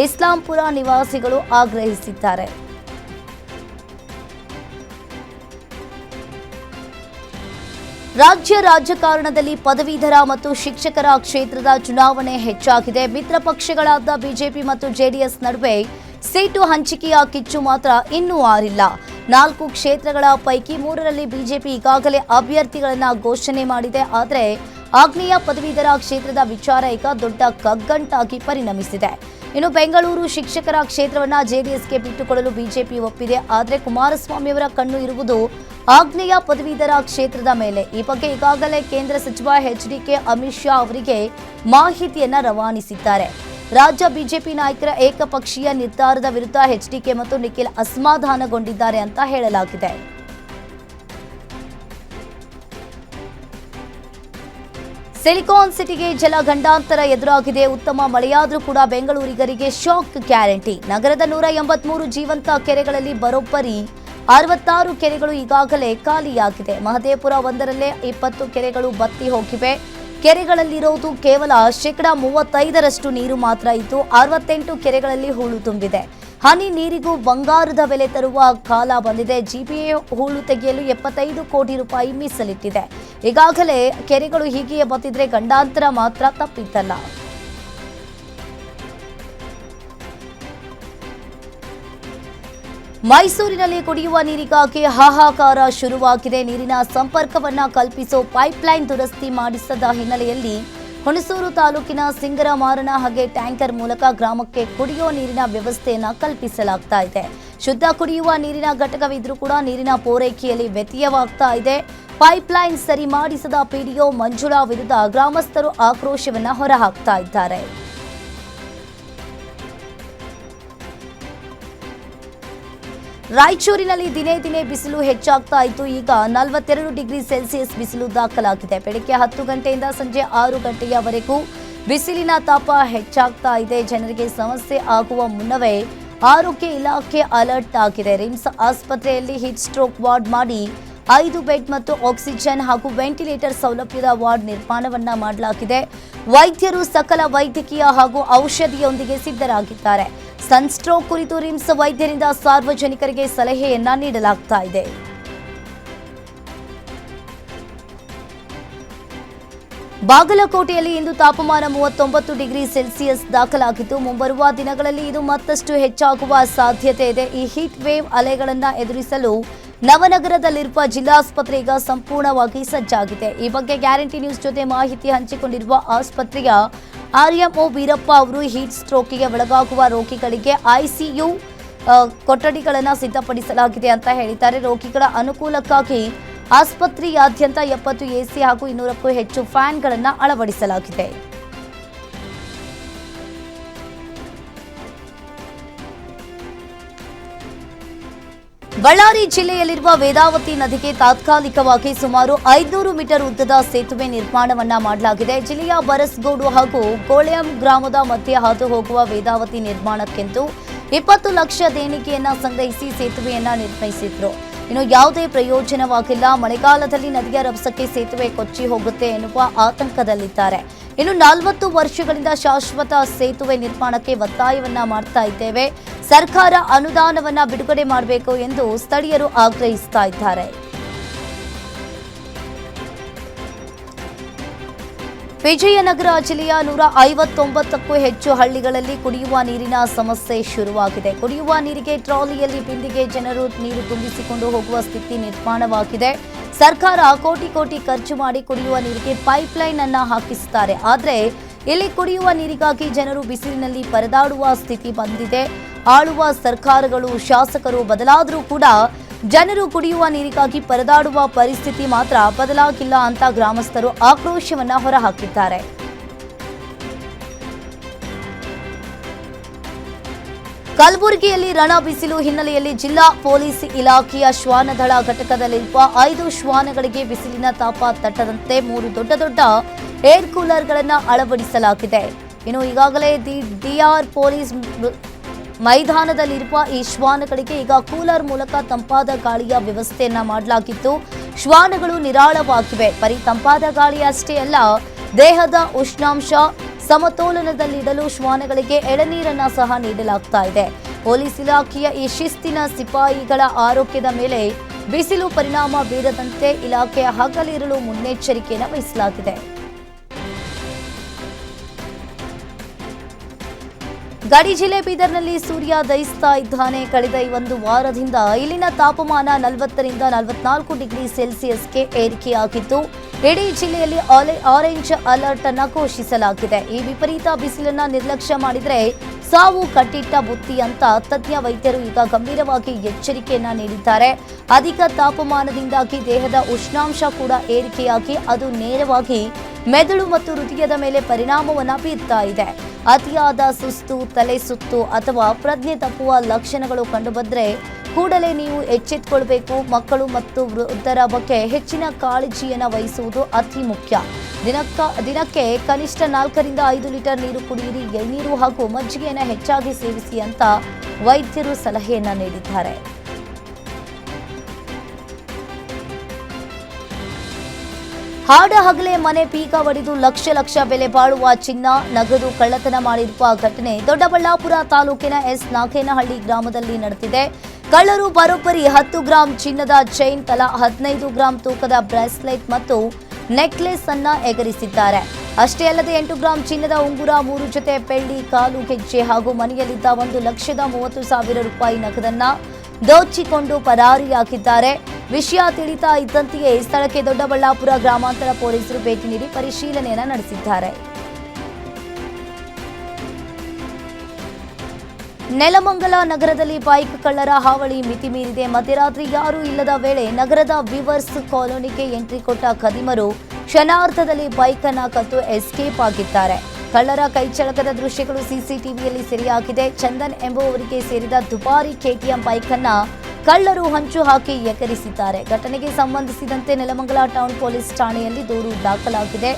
ಇಸ್ಲಾಂಪುರ ನಿವಾಸಿಗಳು ಆಗ್ರಹಿಸಿದ್ದಾರೆ. ರಾಜ್ಯ ರಾಜಕಾರಣದಲ್ಲಿ ಪದವೀಧರ ಮತ್ತು ಶಿಕ್ಷಕರ ಕ್ಷೇತ್ರದ ಚುನಾವಣೆ ಹೆಚ್ಚಾಗಿದೆ. ಮಿತ್ರ ಪಕ್ಷಗಳಾದ ಬಿಜೆಪಿ ಮತ್ತು ಜೆಡಿಎಸ್ ನಡುವೆ ಸೀಟು ಹಂಚಿಕೆಯ ಕಿಚ್ಚು ಮಾತ್ರ ಇನ್ನೂ ಆರಿಲ್ಲ. 4 ಕ್ಷೇತ್ರಗಳ ಪೈಕಿ 3ರಲ್ಲಿ ಬಿಜೆಪಿ ಈಗಾಗಲೇ ಅಭ್ಯರ್ಥಿಗಳನ್ನು ಘೋಷಣೆ ಮಾಡಿದೆ. ಆದರೆ ಆಗ್ನೇಯ ಪದವೀಧರ ಕ್ಷೇತ್ರದ ವಿಚಾರ ಈಗ ದೊಡ್ಡ ಕಗ್ಗಂಟಾಗಿ ಪರಿಣಮಿಸಿದೆ. ಇನ್ನು ಬೆಂಗಳೂರು ಶಿಕ್ಷಕರ ಕ್ಷೇತ್ರವನ್ನ ಜೆಡಿಎಸ್ಗೆ ಬಿಟ್ಟುಕೊಡಲು ಬಿಜೆಪಿ ಒಪ್ಪಿದೆ. ಆದರೆ ಕುಮಾರಸ್ವಾಮಿ ಅವರ ಕಣ್ಣು ಇರುವುದು ಆಗ್ನೇಯ ಪದವೀಧರ ಕ್ಷೇತ್ರದ ಮೇಲೆ. ಈ ಬಗ್ಗೆ ಈಗಾಗಲೇ ಕೇಂದ್ರ ಸಚಿವ ಎಚ್ಡಿಕೆ ಅಮಿತ್ ಶಾ ಅವರಿಗೆ ಮಾಹಿತಿಯನ್ನ ರವಾನಿಸಿದ್ದಾರೆ. ರಾಜ್ಯ ಬಿಜೆಪಿ ನಾಯಕರ ಏಕಪಕ್ಷೀಯ ನಿರ್ಧಾರದ ವಿರುದ್ಧ ಎಚ್ಡಿಕೆ ಮತ್ತು ನಿಖಿಲ್ ಅಸಮಾಧಾನಗೊಂಡಿದ್ದಾರೆ ಅಂತ ಹೇಳಲಾಗಿದೆ. ಸಿಲಿಕಾನ್ ಸಿಟಿಗೆ ಜಲಗಂಡಾಂತರ ಎದುರಾಗಿದೆ. ಉತ್ತಮ ಮಳೆಯಾದರೂ ಕೂಡ ಬೆಂಗಳೂರಿಗರಿಗೆ ಶಾಕ್ ಗ್ಯಾರಂಟಿ. ನಗರದ 183 ಜೀವಂತ ಕೆರೆಗಳಲ್ಲಿ ಬರೋಬ್ಬರಿ 66 ಕೆರೆಗಳು ಈಗಾಗಲೇ ಖಾಲಿಯಾಗಿದೆ. ಮಹದೇವಪುರ 1ರಲ್ಲೇ 20 ಕೆರೆಗಳು ಬತ್ತಿ ಹೋಗಿವೆ. ಕೆರೆಗಳಲ್ಲಿರೋದು ಕೇವಲ 35% ನೀರು ಮಾತ್ರ ಇದ್ದು 68 ಕೆರೆಗಳಲ್ಲಿ ಹೂಳು ತುಂಬಿದೆ. ಹನಿ ನೀರಿಗೂ ಬಂಗಾರದ ಬೆಲೆ ತರುವ ಕಾಲ ಬಂದಿದೆ. ಜಿಪಿಎ ಹೂಳು ತೆಗೆಯಲು 75 ಕೋಟಿ ರೂಪಾಯಿ ಮೀಸಲಿಟ್ಟಿದೆ. ಈಗಾಗಲೇ ಕೆರೆಗಳು ಹೀಗೆಯೇ ಬತ್ತಿದ್ರೆ ಗಂಡಾಂತರ ಮಾತ್ರ ತಪ್ಪಿದ್ದಲ್ಲ. ಮೈಸೂರಿನಲ್ಲಿ ಕುಡಿಯುವ ನೀರಿಗಾಗಿ ಹಾಹಾಕಾರ ಶುರುವಾಗಿದೆ. ನೀರಿನ ಸಂಪರ್ಕವನ್ನ ಕಲ್ಪಿಸೋ ಪೈಪ್ಲೈನ್ ದುರಸ್ತಿ ಮಾಡಿಸದ ಹಿನ್ನೆಲೆಯಲ್ಲಿ ಹುಣಸೂರು ತಾಲೂಕಿನ ಸಿಂಗರಮಾರನ ಹಾಗೆ ಟ್ಯಾಂಕರ್ ಮೂಲಕ ಗ್ರಾಮಕ್ಕೆ ಕುಡಿಯುವ ನೀರಿನ ವ್ಯವಸ್ಥೆಯನ್ನ ಕಲ್ಪಿಸಲಾಗ್ತಾ ಇದೆ. ಶುದ್ಧ ಕುಡಿಯುವ ನೀರಿನ ಘಟಕವಿದ್ರೂ ಕೂಡ ನೀರಿನ ಪೂರೈಕೆಯಲ್ಲಿ ವ್ಯತ್ಯಯವಾಗ್ತಾ ಇದೆ. ಪೈಪ್ಲೈನ್ ಸರಿ ಮಾಡಿಸದ ಪಿಡಿಒ ಮಂಜುಳಾ ವಿರುದ್ಧ ಗ್ರಾಮಸ್ಥರು ಆಕ್ರೋಶವನ್ನ ಹೊರಹಾಕ್ತಾ ಇದ್ದಾರೆ. ರಾಯಚೂರಿನಲ್ಲಿ ದಿನೇ ದಿನೇ ಬಿಸಿಲು ಹೆಚ್ಚಾಗ್ತಾ ಇದ್ದು ಈಗ 42 ಡಿಗ್ರಿ ಸೆಲ್ಸಿಯಸ್ ಬಿಸಿಲು ದಾಖಲಾಗಿದೆ. ಬೆಳಗ್ಗೆ 10 ಗಂಟೆಯಿಂದ ಸಂಜೆ 6 ಗಂಟೆಯವರೆಗೂ ಬಿಸಿಲಿನ ತಾಪ ಹೆಚ್ಚಾಗ್ತಾ ಇದೆ. ಜನರಿಗೆ ಸಮಸ್ಯೆ ಆಗುವ ಮುನ್ನವೇ ಆರೋಗ್ಯ ಇಲಾಖೆ ಅಲರ್ಟ್ ಆಗಿದೆ. ರಿಮ್ಸ್ ಆಸ್ಪತ್ರೆಯಲ್ಲಿ ಹೀಟ್ ಸ್ಟ್ರೋಕ್ ವಾರ್ಡ್ ಮಾಡಿ 5 ಬೆಡ್ ಮತ್ತು ಆಕ್ಸಿಜನ್ ಹಾಗೂ ವೆಂಟಿಲೇಟರ್ ಸೌಲಭ್ಯದ ವಾರ್ಡ್ ನಿರ್ಮಾಣವನ್ನ ಮಾಡಲಾಗಿದೆ. ವೈದ್ಯರು ಸಕಲ ವೈದ್ಯಕೀಯ ಹಾಗೂ ಔಷಧಿಯೊಂದಿಗೆ ಸಿದ್ಧರಾಗಿದ್ದಾರೆ. ಸನ್ಸ್ಟ್ರೋಕ್ ಕುರಿತು ರಿಮ್ಸ್ ವೈದ್ಯರಿಂದ ಸಾರ್ವಜನಿಕರಿಗೆ ಸಲಹೆಯನ್ನ ನೀಡಲಾಗ್ತಾ ಇದೆ. ಬಾಗಲಕೋಟೆಯಲ್ಲಿ ಇಂದು ತಾಪಮಾನ 39 ಡಿಗ್ರಿ ಸೆಲ್ಸಿಯಸ್ ದಾಖಲಾಗಿದ್ದು, ಮುಂಬರುವ ದಿನಗಳಲ್ಲಿ ಇದು ಮತ್ತಷ್ಟು ಹೆಚ್ಚಾಗುವ ಸಾಧ್ಯತೆ ಇದೆ. ಈ ಹೀಟ್ ವೇವ್ ಅಲೆಗಳನ್ನು ಎದುರಿಸಲು ನವನಗರದಲ್ಲಿರುವ ಜಿಲ್ಲಾಸ್ಪತ್ರೆ ಈಗ ಸಂಪೂರ್ಣವಾಗಿ ಸಜ್ಜಾಗಿದೆ. ಈ ಬಗ್ಗೆ ಗ್ಯಾರಂಟಿ ನ್ಯೂಸ್ ಜೊತೆ ಮಾಹಿತಿ ಹಂಚಿಕೊಂಡಿರುವ ಆಸ್ಪತ್ರೆಯ ಆರ್ಎಂಒ ವೀರಪ್ಪ ಅವರು ಹೀಟ್ ಸ್ಟ್ರೋಕ್ಗೆ ಒಳಗಾಗುವ ರೋಗಿಗಳಿಗೆ ಐಸಿಯು ಕೊಠಡಿಗಳನ್ನು ಸಿದ್ಧಪಡಿಸಲಾಗಿದೆ ಅಂತ ಹೇಳಿದ್ದಾರೆ. ರೋಗಿಗಳ ಅನುಕೂಲಕ್ಕಾಗಿ ಆಸ್ಪತ್ರೆಯಾದ್ಯಂತ 70 ಎಸಿ ಹಾಗೂ 200ಕ್ಕೂ ಹೆಚ್ಚು ಫ್ಯಾನ್ಗಳನ್ನು ಅಳವಡಿಸಲಾಗಿದೆ. ಬಳ್ಳಾರಿ ಜಿಲ್ಲೆಯಲ್ಲಿರುವ ವೇದಾವತಿ ನದಿಗೆ ತಾತ್ಕಾಲಿಕವಾಗಿ ಸುಮಾರು 500 ಮೀಟರ್ ಉದ್ದದ ಸೇತುವೆ ನಿರ್ಮಾಣವನ್ನ ಮಾಡಲಾಗಿದೆ. ಜಿಲ್ಲೆಯ ಬರಸ್ಗೋಡು ಹಾಗೂ ಗೋಳ್ಯಂ ಗ್ರಾಮದ ಮಧ್ಯೆ ಹಾದು ಹೋಗುವ ವೇದಾವತಿ ನಿರ್ಮಾಣಕ್ಕೆಂದು 20 ಲಕ್ಷ ದೇಣಿಗೆಯನ್ನ ಸಂಗ್ರಹಿಸಿ ಸೇತುವೆಯನ್ನ ನಿರ್ಮಿಸಿದ್ರು. ಇನ್ನು ಯಾವುದೇ ಪ್ರಯೋಜನವಾಗಿಲ್ಲ. ಮಳೆಗಾಲದಲ್ಲಿ ನದಿಯ ರಭಸಕ್ಕೆ ಸೇತುವೆ ಕೊಚ್ಚಿ ಹೋಗುತ್ತೆ ಎನ್ನುವ ಆತಂಕದಲ್ಲಿದ್ದಾರೆ. ಇನ್ನು 40 ವರ್ಷಗಳಿಂದ ಶಾಶ್ವತ ಸೇತುವೆ ನಿರ್ಮಾಣಕ್ಕೆ ಒತ್ತಾಯವನ್ನ ಮಾಡ್ತಾ ಇದ್ದೇವೆ. ಸರ್ಕಾರ ಅನುದಾನವನ್ನ ಬಿಡುಗಡೆ ಮಾಡಬೇಕು ಎಂದು ಸ್ಥಳೀಯರು ಆಗ್ರಹಿಸ್ತಾ ಇದ್ದಾರೆ. ವಿಜಯನಗರ ಜಿಲ್ಲೆಯ 159ಕ್ಕೂ ಹೆಚ್ಚು ಹಳ್ಳಿಗಳಲ್ಲಿ ಕುಡಿಯುವ ನೀರಿನ ಸಮಸ್ಯೆ ಶುರುವಾಗಿದೆ. ಕುಡಿಯುವ ನೀರಿಗೆ ಟ್ರಾಲಿಯಲ್ಲಿ ಬಿಂದಿಗೆ ಜನರು ನೀರು ತುಂಬಿಸಿಕೊಂಡು ಹೋಗುವ ಸ್ಥಿತಿ ನಿರ್ಮಾಣವಾಗಿದೆ. ಸರ್ಕಾರ ಕೋಟಿ ಖರ್ಚು ಮಾಡಿ ಕುಡಿಯುವ ನೀರಿಗೆ ಪೈಪ್ಲೈನ್ ಅನ್ನ ಹಾಕಿಸುತ್ತಾರೆ. ಆದರೆ ಇಲ್ಲಿ ಕುಡಿಯುವ ನೀರಿಗಾಗಿ ಜನರು ಬಿಸಿಲಿನಲ್ಲಿ ಪರದಾಡುವ ಸ್ಥಿತಿ ಬಂದಿದೆ. ಆಳುವ ಸರ್ಕಾರಗಳು, ಶಾಸಕರು ಬದಲಾದರೂ ಕೂಡ ಜನರು ಕುಡಿಯುವ ನೀರಿಗಾಗಿ ಪರದಾಡುವ ಪರಿಸ್ಥಿತಿ ಮಾತ್ರ ಬದಲಾಗಿಲ್ಲ ಅಂತ ಗ್ರಾಮಸ್ಥರು ಆಕ್ರೋಶವನ್ನ ಹೊರಹಾಕಿದ್ದಾರೆ. ಕಲಬುರಗಿಯಲ್ಲಿ ರಣ ಬಿಸಿಲು ಹಿನ್ನೆಲೆಯಲ್ಲಿ ಜಿಲ್ಲಾ ಪೊಲೀಸ್ ಇಲಾಖೆಯ ಶ್ವಾನದಳ ಘಟಕದಲ್ಲಿರುವ 5 ಶ್ವಾನಗಳಿಗೆ ಬಿಸಿಲಿನ ತಾಪ ತಟ್ಟದಂತೆ 3 ದೊಡ್ಡ ಏರ್ ಕೂಲರ್ಗಳನ್ನು ಅಳವಡಿಸಲಾಗಿದೆ. ಇನ್ನು ಈಗಾಗಲೇ ಡಿಆರ್ ಪೊಲೀಸ್ ಮೈದಾನದಲ್ಲಿರುವ ಈ ಶ್ವಾನಗಳಿಗೆ ಈಗ ಕೂಲರ್ ಮೂಲಕ ತಂಪಾದ ಗಾಳಿಯ ವ್ಯವಸ್ಥೆಯನ್ನ ಮಾಡಲಾಗಿದ್ದು, ಶ್ವಾನಗಳು ನಿರಾಳವಾಗಿವೆ. ಬರೀ ತಂಪಾದ ಗಾಳಿ ಅಷ್ಟೇ ಅಲ್ಲ, ದೇಹದ ಉಷ್ಣಾಂಶ ಸಮತೋಲನದಲ್ಲಿಡಲು ಶ್ವಾನಗಳಿಗೆ ಎಳನೀರನ್ನ ಸಹ ನೀಡಲಾಗ್ತಾ ಇದೆ. ಪೊಲೀಸ್ ಇಲಾಖೆಯ ಈ ಶಿಸ್ತಿನ ಸಿಪಾಯಿಗಳ ಆರೋಗ್ಯದ ಮೇಲೆ ಬಿಸಿಲು ಪರಿಣಾಮ ಬೀರದಂತೆ ಇಲಾಖೆಯ ಹಗಲಿರುಳು ಮುನ್ನೆಚ್ಚರಿಕೆಯನ್ನು ವಹಿಸಲಾಗಿದೆ. ಗಡಿ ಜಿಲ್ಲೆ ಬೀದರ್ನಲ್ಲಿ ಸೂರ್ಯ ದಹಿಸ್ತಾ ಇದ್ದಾನೆ. ಕಳೆದ 1 ವಾರದಿಂದ ಇಲ್ಲಿನ ತಾಪಮಾನ 40ರಿಂದ 44 ಡಿಗ್ರಿ ಸೆಲ್ಸಿಯಸ್ಗೆ ಏರಿಕೆಯಾಗಿದ್ದು, ಇಡೀ ಜಿಲ್ಲೆಯಲ್ಲಿ ಆರೆಂಜ್ ಅಲರ್ಟ್ ಅನ್ನು ಘೋಷಿಸಲಾಗಿದೆ. ಈ ವಿಪರೀತ ಬಿಸಿಲನ್ನ ನಿರ್ಲಕ್ಷ್ಯ ಮಾಡಿದರೆ ಸಾವು ಕಟ್ಟಿಟ್ಟ ಬುತ್ತಿ ಅಂತ ತಜ್ಞ ವೈದ್ಯರು ಈಗ ಗಂಭೀರವಾಗಿ ಎಚ್ಚರಿಕೆಯನ್ನ ನೀಡಿದ್ದಾರೆ. ಅಧಿಕ ತಾಪಮಾನದಿಂದಾಗಿ ದೇಹದ ಉಷ್ಣಾಂಶ ಕೂಡ ಏರಿಕೆಯಾಗಿ ಅದು ನೇರವಾಗಿ ಮೆದುಳು ಮತ್ತು ಹೃದಯದ ಮೇಲೆ ಪರಿಣಾಮವನ್ನು ಬೀರ್ತಾ ಇದೆ. ಅತಿಯಾದ ಸುಸ್ತು, ತಲೆ ಸುತ್ತು ಅಥವಾ ಪ್ರಜ್ಞೆ ತಪ್ಪುವ ಲಕ್ಷಣಗಳು ಕಂಡುಬಂದರೆ ಕೂಡಲೇ ನೀವು ಎಚ್ಚೆತ್ತುಕೊಳ್ಬೇಕು. ಮಕ್ಕಳು ಮತ್ತು ವೃದ್ಧರ ಬಗ್ಗೆ ಹೆಚ್ಚಿನ ಕಾಳಜಿಯನ್ನು ವಹಿಸುವುದು ಅತಿ ಮುಖ್ಯ. ದಿನಕ್ಕೆ ಕನಿಷ್ಠ 4ರಿಂದ 5 ಲೀಟರ್ ನೀರು ಕುಡಿಯಿರಿ. ಎಳ್ನೀರು ಹಾಗೂ ಮಜ್ಜಿಗೆಯನ್ನು ಹೆಚ್ಚಾಗಿ ಸೇವಿಸಿ ಅಂತ ವೈದ್ಯರು ಸಲಹೆಯನ್ನ ನೀಡಿದ್ದಾರೆ. ಹಾಡ ಹಗಲೇ ಮನೆ ಬೀಗ ಒಡೆದು ಲಕ್ಷ ಬೆಲೆ ಬಾಳುವ ಚಿನ್ನ, ನಗದು ಕಳ್ಳತನ ಮಾಡಿರುವ ಘಟನೆ ದೊಡ್ಡಬಳ್ಳಾಪುರ ತಾಲೂಕಿನ ಎಸ್ ನಾಗೇನಹಳ್ಳಿ ಗ್ರಾಮದಲ್ಲಿ ನಡೆದಿದೆ. ಕಳ್ಳರು ಬರೋಬ್ಬರಿ 10 ಗ್ರಾಂ ಚಿನ್ನದ ಚೈನ್, ತಲಾ 15 ಗ್ರಾಂ ತೂಕದ ಬ್ರೇಸ್ಲೆಟ್ ಮತ್ತು ನೆಕ್ಲೆಸ್ ಅನ್ನ ಎಗರಿಸಿದ್ದಾರೆ. ಅಷ್ಟೇ ಅಲ್ಲದೆ 8 ಗ್ರಾಂ ಚಿನ್ನದ ಉಂಗುರ, 3 ಜೊತೆ ಬೆಳ್ಳಿ ಕಾಲು ಗೆಜ್ಜೆ ಹಾಗೂ ಮನೆಯಲ್ಲಿದ್ದ 1,30,000 ರೂಪಾಯಿ ನಗದನ್ನ ದೋಚಿಕೊಂಡು ಪರಾರಿಯಾಗಿದ್ದಾರೆ. ವಿಷಯ ತಿಳಿತಾ ಇದ್ದಂತೆಯೇ ಸ್ಥಳಕ್ಕೆ ದೊಡ್ಡಬಳ್ಳಾಪುರ ಗ್ರಾಮಾಂತರ ಪೊಲೀಸರು ಭೇಟಿ ನೀಡಿ ಪರಿಶೀಲನೆಯನ್ನು ನಡೆಸಿದ್ದಾರೆ. ನೆಲಮಂಗಲ ನಗರದಲ್ಲಿ ಬೈಕ್ ಕಳ್ಳರ ಹಾವಳಿ ಮಿತಿ ಮೀರಿದೆ. ಮಧ್ಯರಾತ್ರಿ ಯಾರೂ ಇಲ್ಲದ ವೇಳೆ ನಗರದ ವಿವರ್ಸ್ ಕಾಲೋನಿಗೆ ಎಂಟ್ರಿ ಕೊಟ್ಟ ಖದೀಮರು ಕ್ಷಣಾರ್ಧದಲ್ಲಿ ಬೈಕ್ ಅನ್ನ ಕದ್ದು ಎಸ್ಕೇಪ್ ಆಗಿದ್ದಾರೆ. ಕಳ್ಳರ ಕೈಚಳಕದ ದೃಶ್ಯಗಳು ಸಿಸಿಟಿವಿಯಲ್ಲಿ ಸೆರೆಯಾಗಿದೆ. ಚಂದನ್ ಎಂಬುವವರಿಗೆ ಸೇರಿದ ದುಬಾರಿ ಕೆಟಿಎಂ ಬೈಕ್ ಅನ್ನ ಕಳ್ಳರು ಹಂಚು ಹಾಕಿ ಎಗರಿಸಿದ್ದಾರೆ. ಘಟನೆಗೆ ಸಂಬಂಧಿಸಿದಂತೆ ನೆಲಮಂಗಲ ಟೌನ್ ಪೊಲೀಸ್ ಠಾಣೆಯಲ್ಲಿ ದೂರು ದಾಖಲಾಗಿದೆ.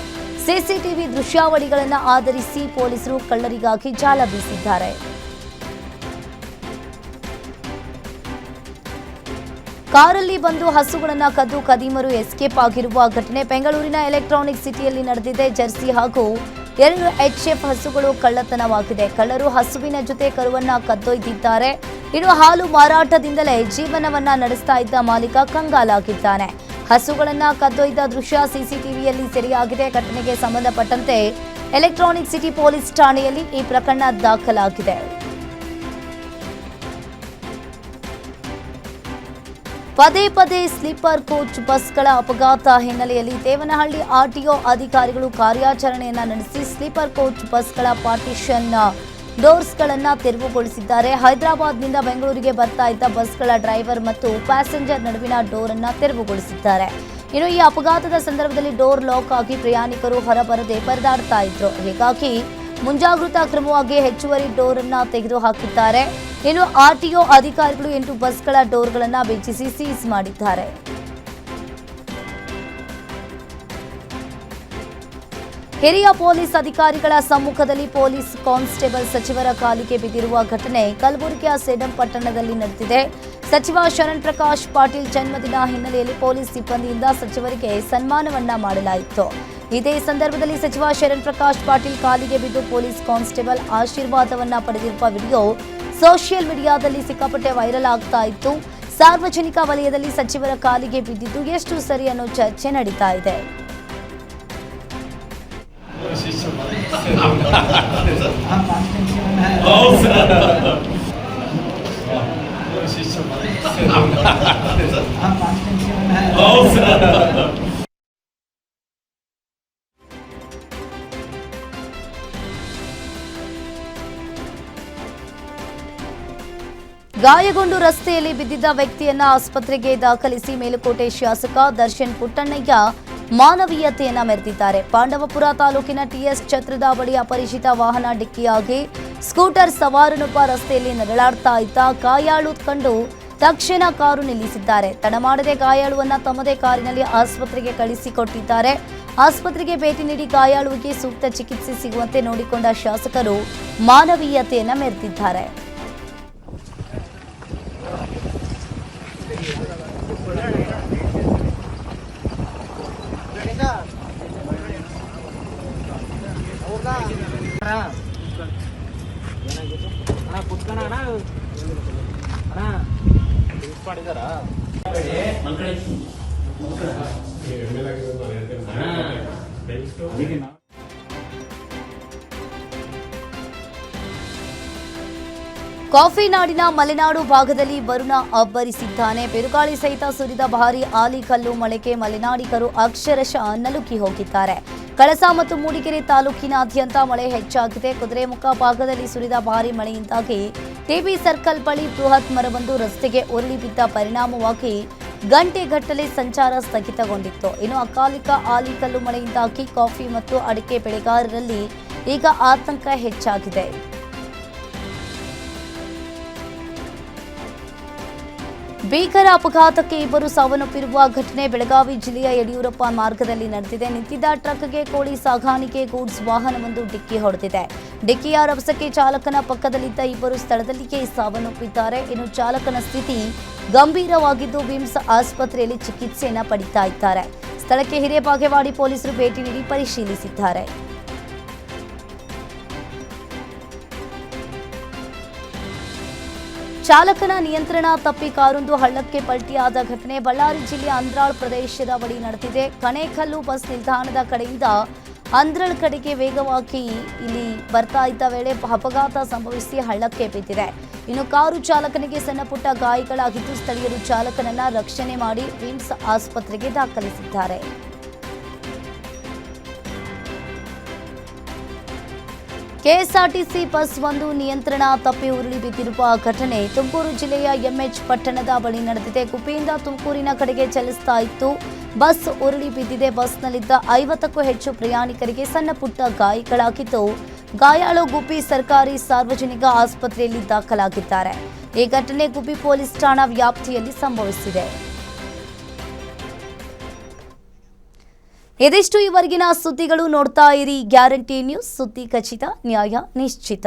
ಸಿಸಿಟಿವಿ ದೃಶ್ಯಾವಳಿಗಳನ್ನು ಆಧರಿಸಿ ಪೊಲೀಸರು ಕಳ್ಳರಿಗಾಗಿ ಜಾಲ ಬೀಸಿದ್ದಾರೆ. ಕಾರಲ್ಲಿ ಬಂದು ಹಸುಗಳನ್ನು ಕದ್ದು ಖದೀಮರು ಎಸ್ಕೇಪ್ ಆಗಿರುವ ಘಟನೆ ಬೆಂಗಳೂರಿನ ಎಲೆಕ್ಟ್ರಾನಿಕ್ ಸಿಟಿಯಲ್ಲಿ ನಡೆದಿದೆ. ಜರ್ಸಿ ಹಾಗೂ 2 HF ಹಸುಗಳು ಕಳ್ಳತನವಾಗಿದೆ. ಕಳ್ಳರು ಹಸುವಿನ ಜೊತೆ ಕರುವನ್ನ ಕದ್ದೊಯ್ದಿದ್ದಾರೆ. ಇನ್ನು ಹಾಲು ಮಾರಾಟದಿಂದಲೇ ಜೀವನವನ್ನ ನಡೆಸ್ತಾ ಇದ್ದ ಮಾಲೀಕ ಕಂಗಾಲಾಗಿದ್ದಾನೆ. ಹಸುಗಳನ್ನ ಕದ್ದೊಯ್ದ ದೃಶ್ಯ ಸಿಸಿಟಿವಿಯಲ್ಲಿ ಸೆರೆಯಾಗಿದೆ. ಘಟನೆಗೆ ಸಂಬಂಧಪಟ್ಟಂತೆ ಎಲೆಕ್ಟ್ರಾನಿಕ್ ಸಿಟಿ ಪೊಲೀಸ್ ಠಾಣೆಯಲ್ಲಿ ಈ ಪ್ರಕರಣ ದಾಖಲಾಗಿದೆ. ಪದೇ ಪದೇ ಸ್ಲೀಪರ್ ಕೋಚ್ ಬಸ್ಗಳ ಅಪಘಾತ ಹಿನ್ನೆಲೆಯಲ್ಲಿ ದೇವನಹಳ್ಳಿ ಆರ್ಟಿಒ ಅಧಿಕಾರಿಗಳು ಕಾರ್ಯಾಚರಣೆಯನ್ನ ನಡೆಸಿ ಸ್ಲೀಪರ್ ಕೋಚ್ ಬಸ್ಗಳ ಪಾರ್ಟಿಷನ್ ಡೋರ್ಸ್ಗಳನ್ನು ತೆರವುಗೊಳಿಸಿದ್ದಾರೆ. ಹೈದರಾಬಾದ್ನಿಂದ ಬೆಂಗಳೂರಿಗೆ ಬರ್ತಾ ಇದ್ದ ಬಸ್ಗಳ ಡ್ರೈವರ್ ಮತ್ತು ಪ್ಯಾಸೆಂಜರ್ ನಡುವಿನ ಡೋರ್ ಅನ್ನು ತೆರವುಗೊಳಿಸಿದ್ದಾರೆ. ಇನ್ನು ಈ ಅಪಘಾತದ ಸಂದರ್ಭದಲ್ಲಿ ಡೋರ್ ಲಾಕ್ ಆಗಿ ಪ್ರಯಾಣಿಕರು ಹೊರಬರದೆ ಪರದಾಡ್ತಾ ಇದ್ರು. ಹೀಗಾಗಿ ಮುಂಜಾಗ್ರತಾ ಕ್ರಮವಾಗಿ ಹೆಚ್ಚುವರಿ ಡೋರ್ ಅನ್ನು ತೆಗೆದುಹಾಕಿದ್ದಾರೆ. ಇನ್ನು ಆರ್ಟಿಒ ಅಧಿಕಾರಿಗಳು 8 ಬಸ್ಗಳ ಡೋರ್ಗಳನ್ನು ಬಿಚ್ಚಿಸಿ ಸೀಸ್ ಮಾಡಿದ್ದಾರೆ. ಹಿರಿಯ ಪೊಲೀಸ್ ಅಧಿಕಾರಿಗಳ ಸಮ್ಮುಖದಲ್ಲಿ ಪೊಲೀಸ್ ಕಾನ್ಸ್ಟೇಬಲ್ ಸಚಿವರ ಕಾಲಿಗೆ ಬಿದ್ದಿರುವ ಘಟನೆ ಕಲಬುರಗಿಯ ಸೇಡಂ ಪಟ್ಟಣದಲ್ಲಿ ನಡೆದಿದೆ. ಸಚಿವ ಶರಣ್ ಪ್ರಕಾಶ್ ಪಾಟೀಲ್ ಜನ್ಮದಿನ ಹಿನ್ನೆಲೆಯಲ್ಲಿ ಪೊಲೀಸ್ ಸಿಬ್ಬಂದಿಯಿಂದ ಸಚಿವರಿಗೆ ಸನ್ಮಾನವನ್ನ ಮಾಡಲಾಯಿತು. ಇದೇ ಸಂದರ್ಭದಲ್ಲಿ ಸಚಿವ ಶರಣ್ ಪ್ರಕಾಶ್ ಪಾಟೀಲ್ ಕಾಲಿಗೆ ಬಿದ್ದು ಪೊಲೀಸ್ ಕಾನ್ಸ್ಟೇಬಲ್ ಆಶೀರ್ವಾದವನ್ನ ಪಡೆದಿರುವ ವಿಡಿಯೋ ಸೋಷಿಯಲ್ ಮೀಡಿಯಾದಲ್ಲಿ ಸಿಕ್ಕಾಪಟ್ಟೆ ವೈರಲ್ ಆಗ್ತಾ ಇತ್ತು. ಸಾರ್ವಜನಿಕ ವಲಯದಲ್ಲಿ ಸಚಿವರ ಕಾಲಿಗೆ ಬಿದ್ದಿದ್ದು ಎಷ್ಟು ಸರಿ ಅನ್ನೋ ಚರ್ಚೆ ನಡೀತಾ ಇದೆ. ಗಾಯಗೊಂಡು ರಸ್ತೆಯಲ್ಲಿ ಬಿದ್ದಿದ್ದ ವ್ಯಕ್ತಿಯನ್ನ ಆಸ್ಪತ್ರೆಗೆ ದಾಖಲಿಸಿ ಮೇಲುಕೋಟೆ ಶಾಸಕ ದರ್ಶನ್ ಪುಟ್ಟಣ್ಣಯ್ಯ ಮಾನವೀಯತೆಯನ್ನ ಮೆರೆದಿದ್ದಾರೆ. ಪಾಂಡವಪುರ ತಾಲೂಕಿನ ಟಿಎಸ್ ಛತ್ರದ ಬಳಿ ಅಪರಿಚಿತ ವಾಹನ ಡಿಕ್ಕಿಯಾಗಿ ಸ್ಕೂಟರ್ ಸವಾರನೊಬ್ಬ ರಸ್ತೆಯಲ್ಲಿ ನರಳಾಡ್ತಾ ಇದ್ದ. ಗಾಯಾಳು ಕಂಡು ತಕ್ಷಣ ಕಾರು ನಿಲ್ಲಿಸಿದ್ದಾರೆ. ತಡ ಮಾಡದೆ ಗಾಯಾಳುವನ್ನ ತಮ್ಮದೇ ಕಾರಿನಲ್ಲಿ ಆಸ್ಪತ್ರೆಗೆ ಕಳಿಸಿಕೊಟ್ಟಿದ್ದಾರೆ. ಆಸ್ಪತ್ರೆಗೆ ಭೇಟಿ ನೀಡಿ ಗಾಯಾಳುವಿಗೆ ಸೂಕ್ತ ಚಿಕಿತ್ಸೆ ಸಿಗುವಂತೆ ನೋಡಿಕೊಂಡ ಶಾಸಕರು ಮಾನವೀಯತೆಯನ್ನ ಮೆರೆದಿದ್ದಾರೆ. ಕಾಫಿ ನಾಡಿನ ಮಲೆನಾಡು ಭಾಗದಲ್ಲಿ ವರುಣ ಅಬ್ಬರಿಸಿದ್ದಾನೆ. ಬಿರುಗಾಳಿ ಸಹಿತ ಸುರಿದ ಭಾರೀ ಆಲಿಕಲ್ಲು ಮಳೆಗೆ ಮಲೆನಾಡಿಗರು ಅಕ್ಷರಶಃ ನಲುಗಿ ಹೋಗಿದ್ದಾರೆ. ಕಳಸಾ ಮತ್ತು ಮೂಡಿಗೆರೆ ತಾಲೂಕಿನಾದ್ಯಂತ ಮಳೆ ಹೆಚ್ಚಾಗಿದೆ. ಕುದುರೆಮುಖ ಭಾಗದಲ್ಲಿ ಸುರಿದ ಭಾರೀ ಮಳೆಯಿಂದಾಗಿ ಟಿಬಿ ಸರ್ಕಲ್ ಬಳಿ ಬೃಹತ್ ಮರವೊಂದು ರಸ್ತೆಗೆ ಉರುಳಿ ಬಿದ್ದ ಪರಿಣಾಮವಾಗಿ ಗಂಟೆಗಟ್ಟಲೆ ಸಂಚಾರ ಸ್ಥಗಿತಗೊಂಡಿತ್ತು. ಇನ್ನು ಅಕಾಲಿಕ ಆಲಿಕಲ್ಲು ಮಳೆಯಿಂದಾಗಿ ಕಾಫಿ ಮತ್ತು ಅಡಿಕೆ ಬೆಳೆಗಾರರಲ್ಲಿ ಈಗ ಆತಂಕ ಹೆಚ್ಚಾಗಿದೆ. ಭೀಕರ ಅಪಘಾತಕ್ಕೆ 2 ಸಾವನ್ನಪ್ಪಿರುವ ಘಟನೆ ಬೆಳಗಾವಿ ಜಿಲ್ಲೆಯ ಯಡಿಯೂರಪ್ಪ ಮಾರ್ಗದಲ್ಲಿ ನಡೆದಿದೆ. ನಿಂತಿದ್ದ ಟ್ರಕ್ಗೆ ಕೋಳಿ ಸಾಗಾಣಿಕೆ ಗೂಡ್ಸ್ ವಾಹನವೊಂದು ಡಿಕ್ಕಿ ಹೊಡೆದಿದೆ. ಡಿಕ್ಕಿಯ ರಭಸಕ್ಕೆ ಚಾಲಕನ ಪಕ್ಕದಲ್ಲಿದ್ದ 2 ಸ್ಥಳದಲ್ಲಿಯೇ ಸಾವನ್ನಪ್ಪಿದ್ದಾರೆ. ಇನ್ನು ಚಾಲಕನ ಸ್ಥಿತಿ ಗಂಭೀರವಾಗಿದ್ದು ವಿಮ್ಸ್ ಆಸ್ಪತ್ರೆಯಲ್ಲಿ ಚಿಕಿತ್ಸೆಯನ್ನು ಪಡಿತಾ ಇದ್ದಾರೆ. ಸ್ಥಳಕ್ಕೆ ಹಿರೇಬಾಗೇವಾಡಿ ಪೊಲೀಸರು ಭೇಟಿ ನೀಡಿ ಪರಿಶೀಲಿಸಿದ್ದಾರೆ. ಚಾಲಕನ ನಿಯಂತ್ರಣ ತಪ್ಪಿ ಕಾರೊಂದು ಹಳ್ಳಕ್ಕೆ ಪಲ್ಟಿಯಾದ ಘಟನೆ ಬಳ್ಳಾರಿ ಜಿಲ್ಲೆಯ ಅಂದ್ರಾಳ್ ಪ್ರದೇಶದ ಬಳಿ ನಡೆದಿದೆ. ಕಣೇಕಲ್ಲು ಬಸ್ ನಿಲ್ದಾಣದ ಕಡೆಯಿಂದ ಅಂದ್ರಳ್ ಕಡೆಗೆ ವೇಗವಾಗಿ ಇಲ್ಲಿ ಬರ್ತಾ ಇದ್ದ ವೇಳೆ ಅಪಘಾತ ಸಂಭವಿಸಿ ಹಳ್ಳಕ್ಕೆ ಬಿದ್ದಿದೆ. ಇನ್ನು ಕಾರು ಚಾಲಕನಿಗೆ ಸಣ್ಣ ಪುಟ್ಟ ಗಾಯಗಳಾಗಿದ್ದು ಸ್ಥಳೀಯರು ಚಾಲಕನನ್ನ ರಕ್ಷಣೆ ಮಾಡಿ ವಿಮ್ಸ್ ಆಸ್ಪತ್ರೆಗೆ ದಾಖಲಿಸಿದ್ದಾರೆ. ಕೆಎಸ್ಆರ್ಟಿಸಿ ಬಸ್ ಒಂದು ನಿಯಂತ್ರಣ ತಪ್ಪಿ ಉರುಳಿ ಬಿದ್ದಿರುವ ಘಟನೆ ತುಮಕೂರು ಜಿಲ್ಲೆಯ ಎಂಎಚ್ ಪಟ್ಟಣದ ಬಳಿ ನಡೆದಿದೆ. ಗುಬ್ಬಿಯಿಂದ ತುಮಕೂರಿನ ಕಡೆಗೆ ಚಲಿಸ್ತಾ ಇತ್ತು. ಬಸ್ ಉರುಳಿ ಬಿದ್ದಿದೆ. ಬಸ್ನಲ್ಲಿದ್ದ 50ಕ್ಕೂ ಹೆಚ್ಚು ಪ್ರಯಾಣಿಕರಿಗೆ ಸಣ್ಣ ಪುಟ್ಟ ಗಾಯಗಳಾಗಿದ್ದು ಗಾಯಾಳು ಗುಬ್ಬಿ ಸರ್ಕಾರಿ ಸಾರ್ವಜನಿಕ ಆಸ್ಪತ್ರೆಯಲ್ಲಿ ದಾಖಲಾಗಿದ್ದಾರೆ. ಈ ಘಟನೆ ಗುಬ್ಬಿ ಪೊಲೀಸ್ ಠಾಣಾ ವ್ಯಾಪ್ತಿಯಲ್ಲಿ ಸಂಭವಿಸಿದೆ. ಇದಿಷ್ಟು ಈವರೆಗಿನ ಸುದ್ದಿಗಳು. ನೋಡ್ತಾ ಇರಿ ಗ್ಯಾರಂಟಿ ನ್ಯೂಸ್, ಸುದ್ದಿ ಖಚಿತ, ನ್ಯಾಯ ನಿಶ್ಚಿತ.